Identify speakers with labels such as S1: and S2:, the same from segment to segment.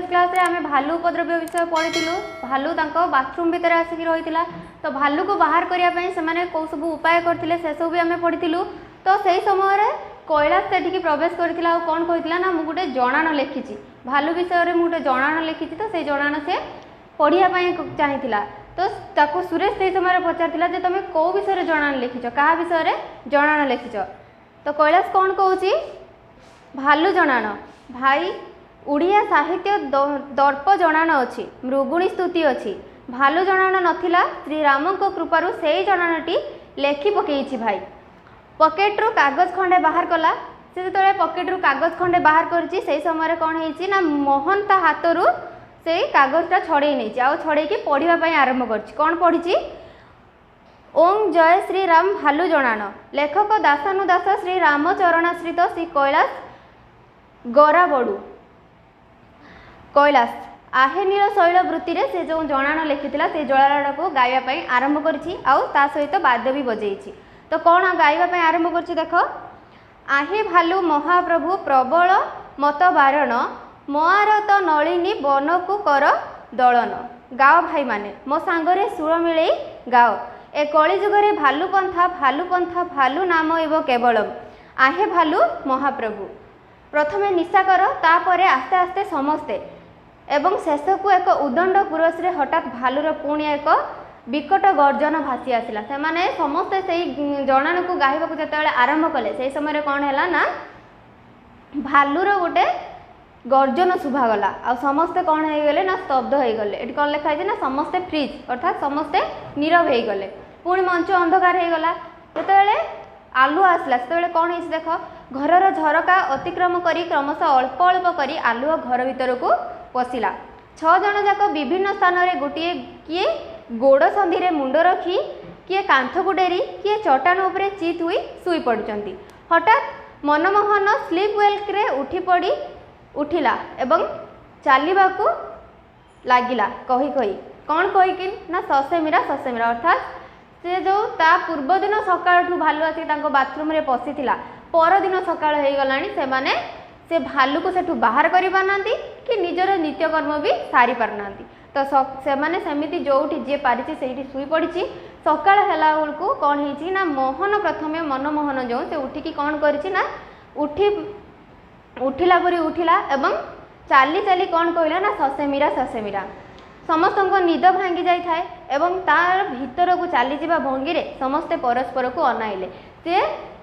S1: Previous class रे आमे भालू उपद्रव्य विषय पढ़ी भालू तांको बाथरूम भितर आसिक रही तो भालू को बाहर करने से माने कौ सब उपाय करथिले से सब भी आमे पढ़ी तो सही समय रे कैलाश सेठी प्रवेश करथिला और कौन कहिथिला ना मु गुटे जणाण लिखिछि भालू विषय रे मु गुटे जणाण लिखिछि तो से जणाण से पढ़िया पई चाहिथिला तो ताको सुरेश से समय पचारथिला जे तमे को विषय रे जणाण लिखिछ कहा विषय रे जणाण लिखिछ तो कैलाश कौन कहूछि भालू जणाण भाई उड़िया साहित्य दर्प जणाण अछि मृगुणी स्तुति अछि भालू जणाण नथिला श्री राम को कृपारु सेई जणाणटी लेखि पकेइछि भाई पकेट्रु कागज खंडे बाहर कला से जो पकेट्रु कागज खंडे बाहर करछि सेई समय कौन होइछि ना मोहन ता हाथरू से कागजटा छड़े नहीं आउ छड़े कि पढ़िबा पई आरंभ करछि कौन पढ़िछि ओम जय श्री राम भालू जणाण लेखक दासानुदास श्री रामचरणाश्रित श्री कैलाश गरा बड़ू कैलाश आहेनीर शैल वृत्ति रे से जो जणाण लिखिथिला से जणाण को गाइबा पई आरंभ करछि आउ ता सहित वाद्य भी बजेइछि तो कौन गाइबा पई आरंभ करछि देख आहे भालू महाप्रभु प्रबल मत बारण महारत नलिनी वन को कर दलन गाओ भाई माने मो सांगरे सुर मिले गाओ ए कली जुगरे भालू पंथा भालू नाम एव केवलम आहे भालू महाप्रभु प्रथमे निशा कर तापरे आस्ते आस्ते समस्ते एवं शेष को एक उदंड पुरस्रे हठात भालूर पुणी एक विकट गर्जन भासी आसला से माने समस्ते से जणाण को गाइबा को जतबेले आरंभ कले से समय कौन है ना भालूर गोटे गर्जन शुभागला आ समस्ते कौन हो गले ना स्तब्ध हो गले एटी कौन लिखा है ना समस्ते फ्रीज अर्थात समस्ते नीरव हो गले पुणी मंच अंधकार हो गला जतबेले आलुआ आसला से कौन है देख घरर झरका अतिक्रम करी क्रमशः अल्प अल्प करी आलुआ घर भीतर को पशिला 6 जन जाक विभिन्न स्थान रे गोटे किए गोड़ संधि रे मुंड रखी किए कांथ को डेरी किए चट्टान उपरे चित हुई शुई पड़ुचंती हठात मनमोहन स्लीप वेल्क रे उठी पड़ी उठिला एवं चलवा को लगिला कही कही कौन कहीकि ना ससेमिरा अर्थात से जो ता पूर्व दिन सकाळ भालू आसिक बाथरूम रे पशिथिला पर दिन सकाळ हो गलानी से माने से भालू को सेठू बाहर करि पारनांती कि निजर नित्यकर्म भी सारी पारनांती तो से माने सेमिति जोठी जे पारिछि सेठी सुई पड़िछि सकाळ हैला बेलकू कौन होइछि ना मोहन प्रथमे मनमोहन जो से उठिकी कौन करिछि ना उठिला परी उठिला एवं चाली चाली कौन कहला ना ससेमिरा समस्त निद भांगी जाई थाए एवं तार भीतर को चली जावा भंगी रे समस्ते परस्पर को अनाइले से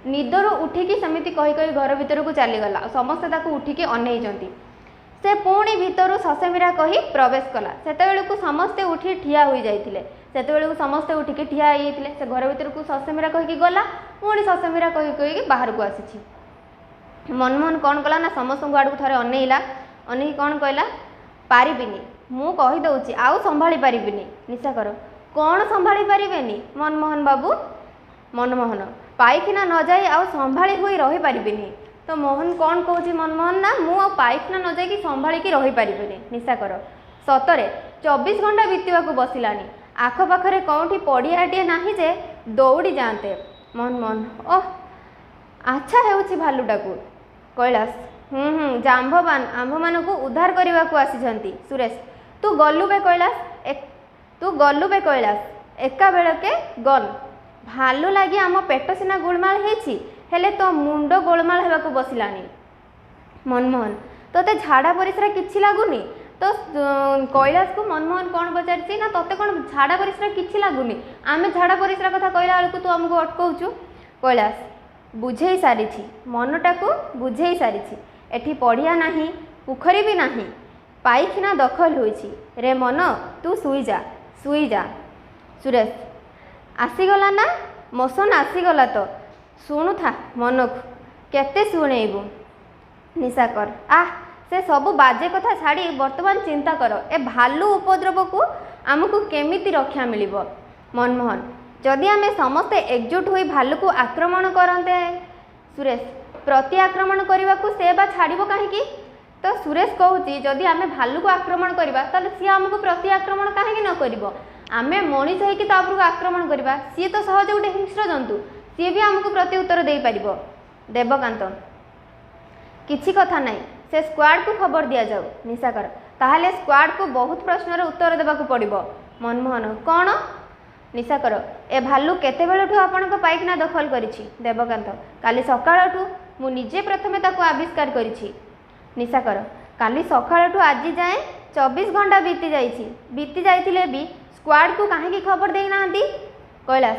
S1: निदरू उठिकी सेमिति कही कही घर भीतर को चलीगला समस्ते ताको उठिकी अनेइचंती से पुणी भीतर ससेमिरा कही प्रवेश कला सेतेबेलू समस्ते उठी ठिया हो जाइतिले सेतेबेलू समस्ते उठिकी ठिया हो जाइतिले से घर भीतर को ससेमिरा कहीकि गला पुणी ससेमिरा कही कही बाहर को आसीछि मनमोहन कौन कला ना समस्त आड़ को थे अनेइला अनेई कौन कहला पारिबिनी मु कही दउछि आउ संभाली पारिबिनी निशा कर कौन संभाली पारिबेनी मनमोहन बाबू मनमोहन पाइखिना न जाई आउ संभाली हुई रही पारिबिनी तो मोहन कौन कहूँ मनमोहन ना मु पाइखिना न जाई संभाली की रही पारिबिनी निशा कर सतरे 24 घंटा बीतवा को बसिलानी आखपाखरे कौटी पड़ियाटे नाही जे दौड़ी जाते मनमोहन ओह अच्छा हेउछि भालूटा को कैलाश जाम्भवान आंभ मान को उद्धार करने को आसी सुरेश तू गलु बे कैलाश एका बेलके गल भालू लगी आम पेट सीना गोलमाल हेले तो मुंड गोलमाल होगा को बसिलानी मनमोहन तोते झाड़ा परिश्रा किछि लागुनी तो कैलाश को मनमोहन कौन पचारि ना तोते कौन झाड़ा परिश्रा किछि लागुनी आमे झाड़ा परिश्रा कथा कहला बेलू तू आमको अटकाउछु कैलाश बुझे सारी मनटा को बुझे सारी एठी पढ़िया नहीं पुखरी भी नहीं पाइखिना दखल होइछि रे मन तू सुई जा सुरेश आसीगला ना मोसन आसीगला तो शुणु था मन को केते शुणेबू निशा कर से सबू बाजे कथा छाड़ी वर्तमान चिंता कर ए भालू उपद्रव को आमको केमिति रक्षा मिलिबो मनमोहन जदि आमे समस्ते एकजुट होई भालू को आक्रमण करते सुरेश प्रति आक्रमण करने को से बा छाड़िबो काहेकि तो सुरेश कहूँ जदि आमे भालू को आक्रमण करबा ताले सी आमको प्रति आक्रमण काहेकि न करिबो आमे मनीष होइकि तापरको आक्रमण करबा सी तो सहज गोटे हिंस्र जंतु सी भी आमको प्रति उत्तर दे पारिबो देवकांत किछि कथा नहीं से स्क्वाड को खबर दिया जाऊ निशा कर ताहले स्क्वाड को बहुत प्रश्नर उत्तर देबाक पड़िबो। मनमोहन कौन निशाकर ए भालू केते बेलठू आपनको पाइकना दखल करिछि। देवकांत काली सकाळठू मु निजे प्रथमे ताको आविष्कार करिछि। निशाकर काली सकाळठू आज जाए 24 घंटा बीती जाइथिले भी स्क्वाड को काहे खबर देई नांती। कैलाश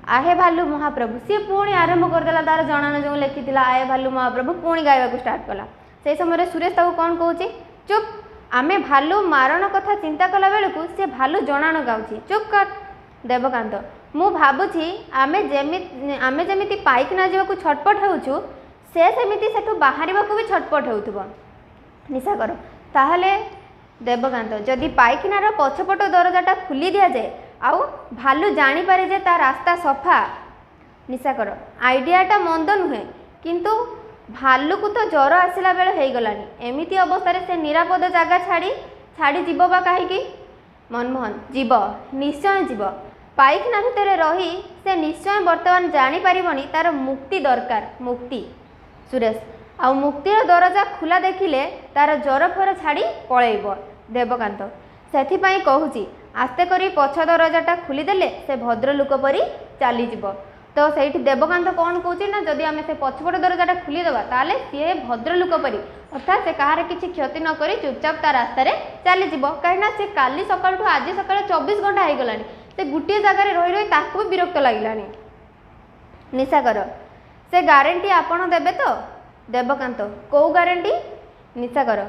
S1: आहे भालू महाप्रभु सी पुणी आरंभ करदेला तार जणान जो लिखिथिला आहे भालू महाप्रभु पुणी गायबा स्टार्ट कला। से समय सुरेश ताको कौन कहूची चुप आमे भालू मारण कथा चिंता कला बेलू से भालू जणान गाउची चुप कर। देवकांत मु भाबुची आमे जेमिति पाइकना जावाकू छटपट होउछु से सेमिति सेठू बाहरिबाकू भी छटपट होउथबो। निशाकर ताहले देवकांत जदि पाइकनार पछपट दरजाटा खुली दिया जाए आउ भालू जानी पारे जे ता रास्ता सफा। निशाकर आइडियाटा मंद नुहे किंतु भालू को तो ज्वर आसला बेले हो गलानी एमिति अवस्था से निरापद जगह छाड़ी जीव बा कहीं। मनमोहन जीव निश्चय जीव पाइखना भितर रही से निश्चय वर्तमान जानीपारबनी तार मुक्ति दरकार मुक्ति। सुरेश आ मुक्तिर दरजा खुला देखिले तार ज्वर फर छाड़ी पलैब। देवकांत से कहूँ आस्ते करी पछ दरजाटा खुलीदेले से भद्रलोक परी चलीज। तो सही देवकांत कौन कौच ना जदि आम से पछपट दरजाटा खुलीदेवा ताले सी भद्रलोक परी अर्थात से कहार किसी क्षति नक चुपचाप ता रास्तार चलीज कहीं सी काली सकाल आज सकाल 24 घंटा हो गलानी से गोटे जगार रही रही ताकू विरक्त लगिलानी। निशाकर से गारंटी आपण देबे तो। देवकांत कौ गारंटी। निशाकर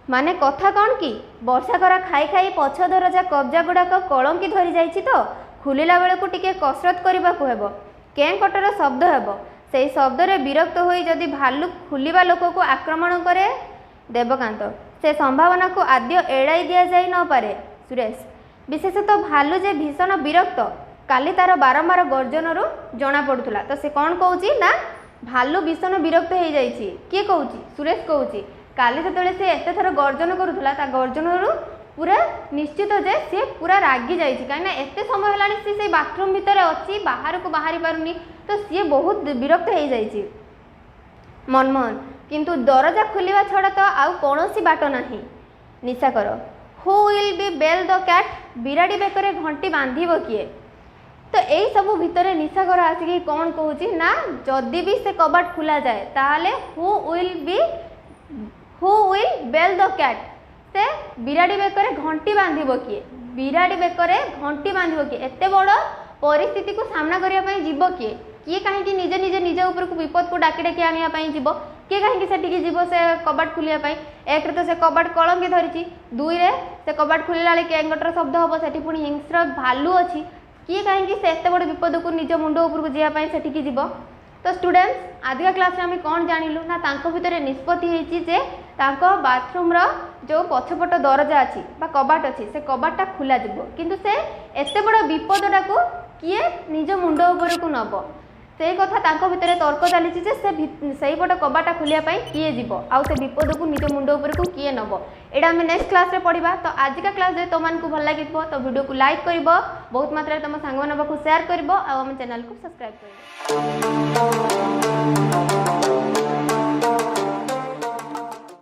S1: माने कथा कौन कि वर्षा करा खाई खाई पछ दरजा कब्जा गुड़ाक कलंकी धरी जाइछि तो खुलिला बेलू टिके कसरत करने को हेबो कें कटर शब्द हेबो से शब्द रे विरक्त होई जदि भालू खुलिबा लोक को आक्रमण करे। देवकांत से संभावना को आद्य एड़ाई दिया जाई न पारे। सुरेश विशेषतः भालू जे भीषण विरक्त काली तार बारंबार गर्जन जना पड़ुला तो से कौन कहूँ ना भालू भीषण विरक्त हो जाइछि। किए कहूँ सुरेश कहूँ काली जो से एत थर गर्जन करूला ता गर्जन पूरा निश्चित जे सी पूरा रागी जाइए कहीं एत समय है सी बाथरूम भितर अच्छी बाहर को बाहरी पारुनी तो सी बहुत विरक्त हो जाइए। मनमोहन किंतु दरजा खुलिबा छड़ा तो आउ कौन बाट नहीं। Nishakar who will be bell the cat बिराड़ी बेकर घंटी बांधिब किए। तो यही सब भितर निशाकर आसिक कौन कहूँ ना जदि भी से कबाट खुला जाए ताहले who will bell the cat से बिराड़ी बेकर घंटी बांधिब किए। बिराड़ी बेकर घंटी बांधिब किए एत बड़ परिस्थिति को सामना करने जीव किए किए कहीं निजे निजे निज ऊपर को विपद को डाकी डाकी आने जीव किए कहीं से जीव से कबाट खुलिया एक तो से कबाट कलंकी धरी दुई रे से कबाट खुलिला केंगटर शब्द हम से पुणी हिंस्र भालू अच्छी किए कहीं से एत बड़ विपद को निज मुंड ऊपर को जावाई से जीव। तो स्टूडेंट्स आजिका क्लास में आम कौन जानलु ना भितर निष्पत्ति होती जे बाथरूम जो पछपट दरजा अच्छी कबाट अच्छी से कबाटा खुला जीव किंतु से एत बड़ विपदटा को किए निज मुंड उपर को नब से कथा भितर तर्क चली से पट कबाटा खुलिया किए जीव आउ से विपद को निज मुंड उपर को किए नब एटा आम नेक्स्ट क्लास रे पढ़ा। तो आजिका क्लास जो तुमको भल लगे तो वीडियो को लाइक कर बहुत मात्रा तुम सांग पाखु सेयार कर चैनल को सब्सक्राइब कर।